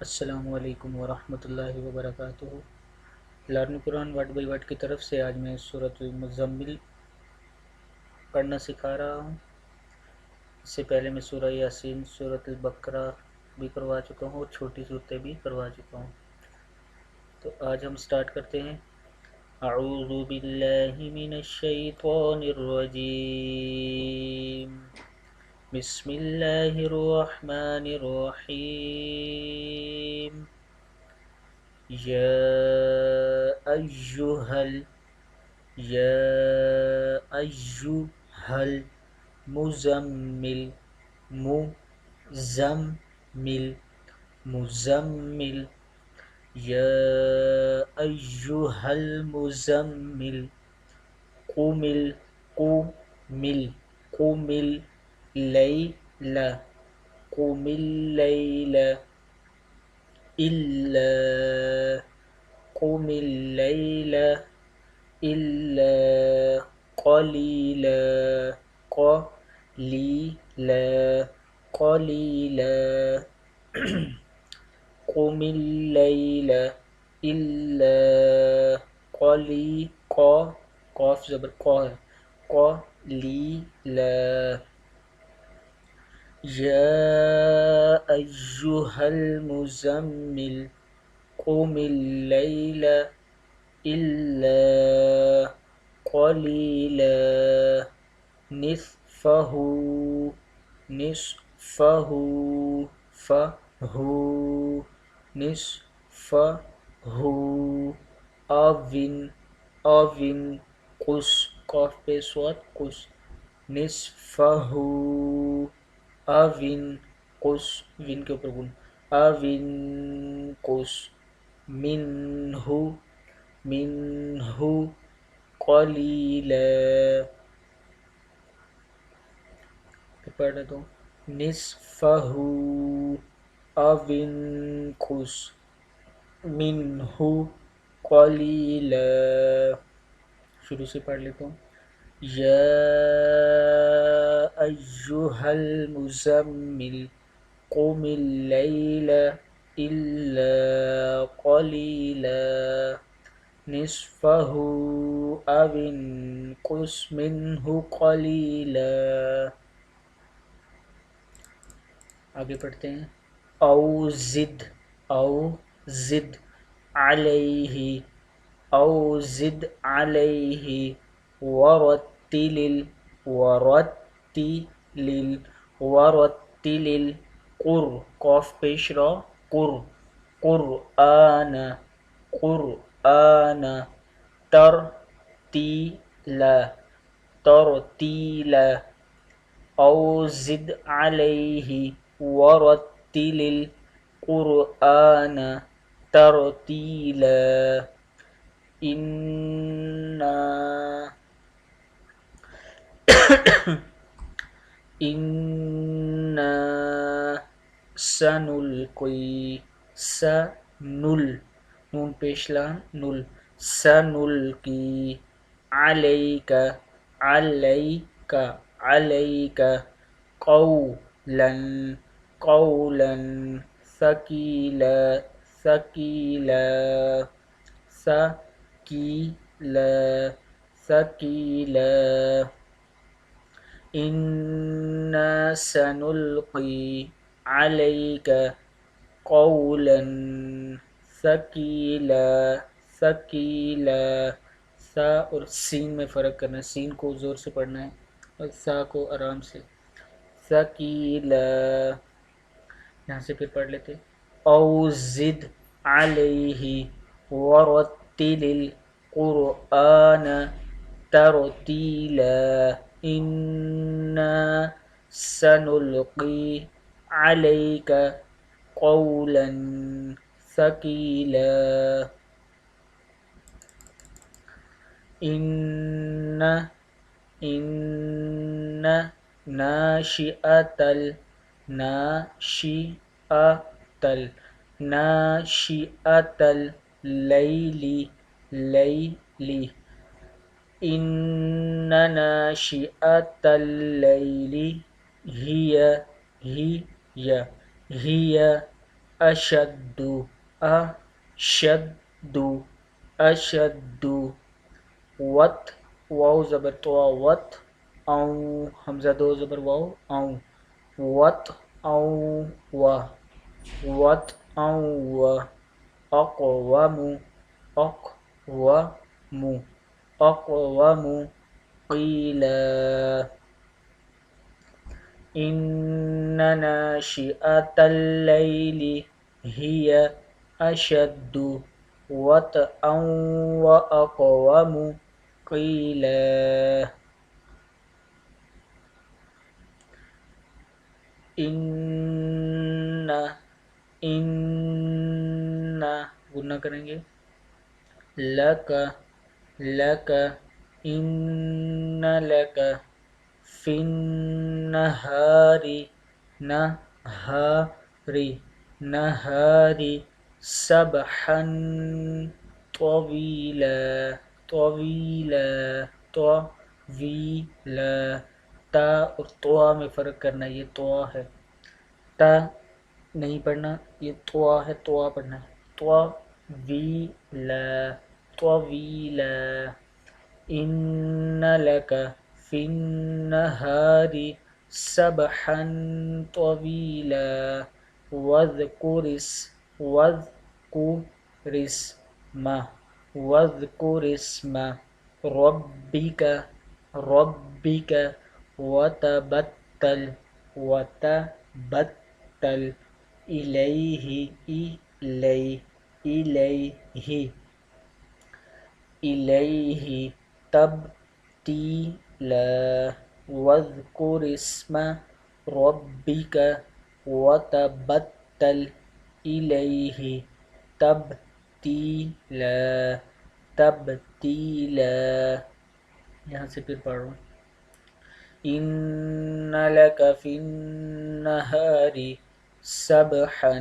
السلام علیکم ورحمۃ اللہ وبرکاتہ۔ Learn Quran word by word کی طرف سے آج میں سورۃ المزمل پڑھنا سکھا رہا ہوں۔ اس سے پہلے میں سورہ یاسین، سورۃ البقرہ بھی کروا چکا ہوں اور چھوٹی صورتیں بھی کروا چکا ہوں۔ تو آج ہم سٹارٹ کرتے ہیں۔ اعوذ باللہ من الشیطان الرجیم، بسم اللہ الرحمن الرحیم۔ یا ایہا المزمل، مزمل، یا ایہا المزمل، قم اللیل إلا قليلا قم الليل إلا قاف زبر ہے قليلا۔ يا أيها المزمل قم الليل إلا قليلا نصفه أو انقص قاف پہ صاد قص نصفه أو انقص وین کے اوپر گن أو انقص منه قليلا۔ پھر پڑھ لیتا ہوں۔ نصفه أو انقص منه قليلا۔ شروع سے پڑھ لیتا ہوں۔ یا ایہا المزمل قم اللیل إلا قليلا نصفه أو انقص منه قليلا۔ آگے پڑھتے ہیں۔ او زد علیہ ورتل قاف پیش را قرآن ترتیلا او زد علیہ ورتل القرآن ترتیلا إنا سنلقي نون پیش لام نل سنلقي عليك قولا ثقيلا إنا سنلقي عليك قولا ثقيلا سا اور سین میں فرق کرنا ہے، سین کو زور سے پڑھنا ہے اور سا کو آرام سے۔ ثقيلا، یہاں سے پھر پڑھ لیتے۔ او زد علیہ ورتل القرآن ترتیلا إنا سنلقي عليك قولا ثقيلا إن ناشئة الليل إن ناشئة الليل هي أشد أشد أشد وت واو زبر تو وت او حمزہ دو زبر واو او وت او و وت او و اقوم اقوم اقوم قيلا إن ناشئة الليل هي أشد وطئا وأقوم قيلا إن گنا کریں گے لک لک إن لك في النهار نهار سبحا طويلا تا اور طوا میں فرق کرنا، یہ طوا ہے، تا نہیں پڑھنا، یہ طوا ہے، طوا پڑھنا ہے، طویلا إن لك في النهار سبحا طويلا واذكر اسم ربك وتبتل إليه تبتيلا واذكر اسم ربك وتبتل إليه تبتيلا یہاں سے پھر پڑھ رہا ہوں إن لك في النهار سبحا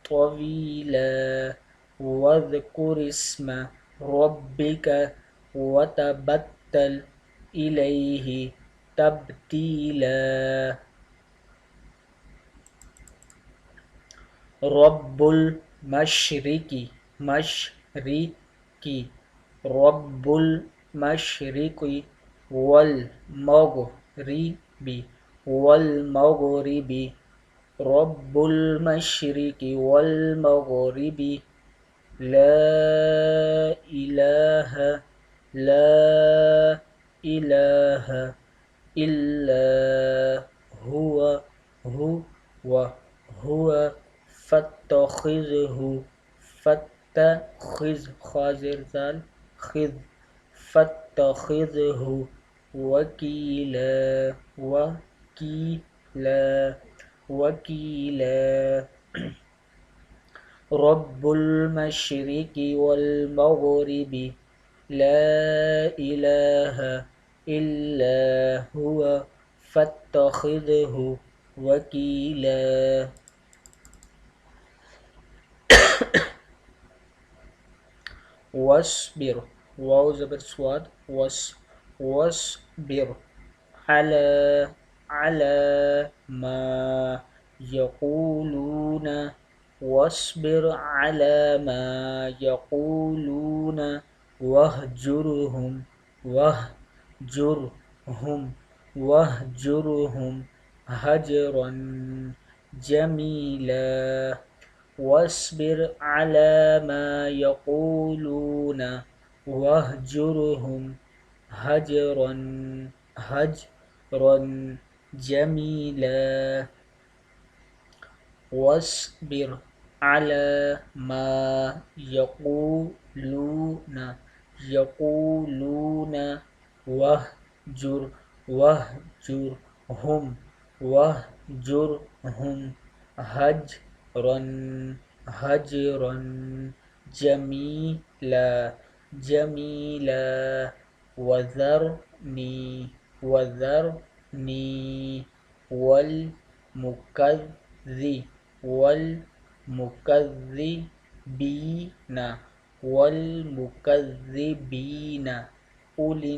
طويلا واذكر اسم ربك وتبتل إليه تبتيلا رب المشرق رب المشرق والمغرب رب المشرق والمغرب لا إله إلا هو فاتخذه وكيلا رب المشرق والمغرب لا إله إلا هو فاتخذه وكيلا واصبر واو زبر سواد واصبر على ما يقولون واصبر على ما يقولون واهجرهم هجرا جميلا واصبر على ما يقولون واهجرهم هجرا جميلا واصبر على ما يقولون واهجرهم هجرا جميلا وذرني والمكذبين أولي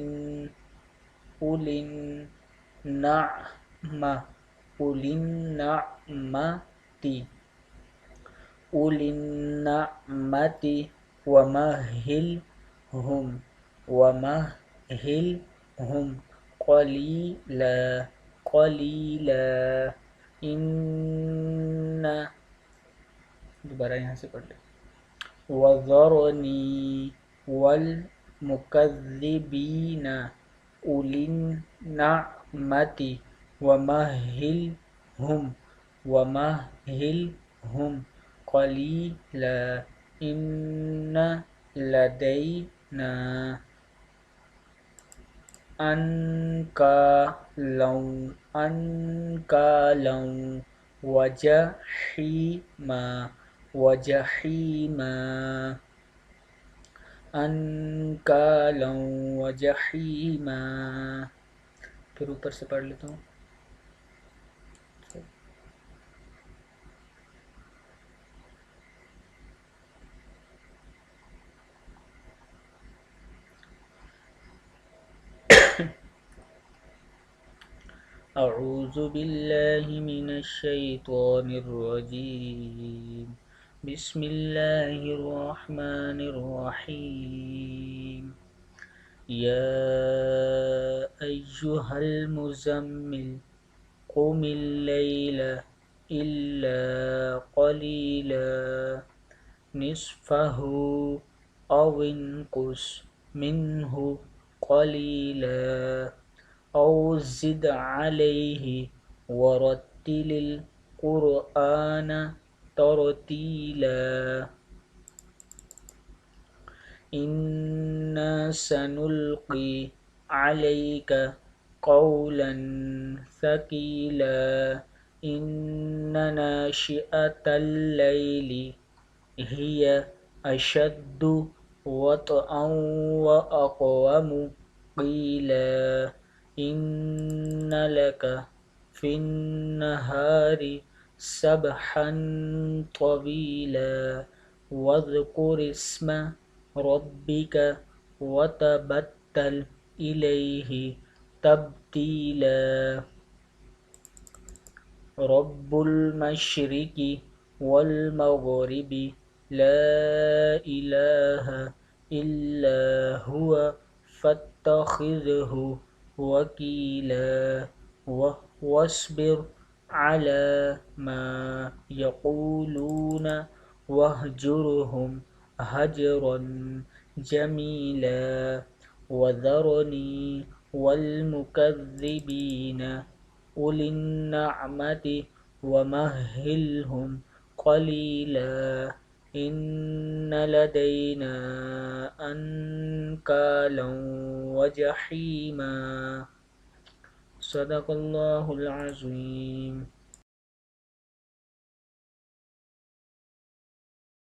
النعمة أولي النعمة ومهلهم ومهلهم قليلا قليلا إن دوبارہ یہاں سے پڑھ لیں وذرني والمكذبين أولي النعمة ومهلهم قليلا إن لدينا أنكالا وجحيما أنكالا وجحيما پھر اوپر سے پڑھ لیتا ہوں أعوذ بالله من الشيطان الرجيم بسم الله الرحمن الرحيم يا أيها المزمل قم الليل إلا قليلا نصفه أو انقص منه قليلا أو زد عليه ورتل القرآن ترتيلا إنا سنلقي عليك قولا ثقيلا إن ناشئة الليل هي أشد وطئا وأقوم قيلا إن لك في النهار سبحا طويلا واذكر اسم ربك وتبتل إليه تبتيلا رب المشرق والمغرب لا إله إلا هو فاتخذه وكيلا واصبر على ما يقولون واهجرهم هجرا جميلا وذرني والمكذبين أولي النعمة ومهلهم قليلا إن لدينا أنكالا وجحيما صدق الله العظيم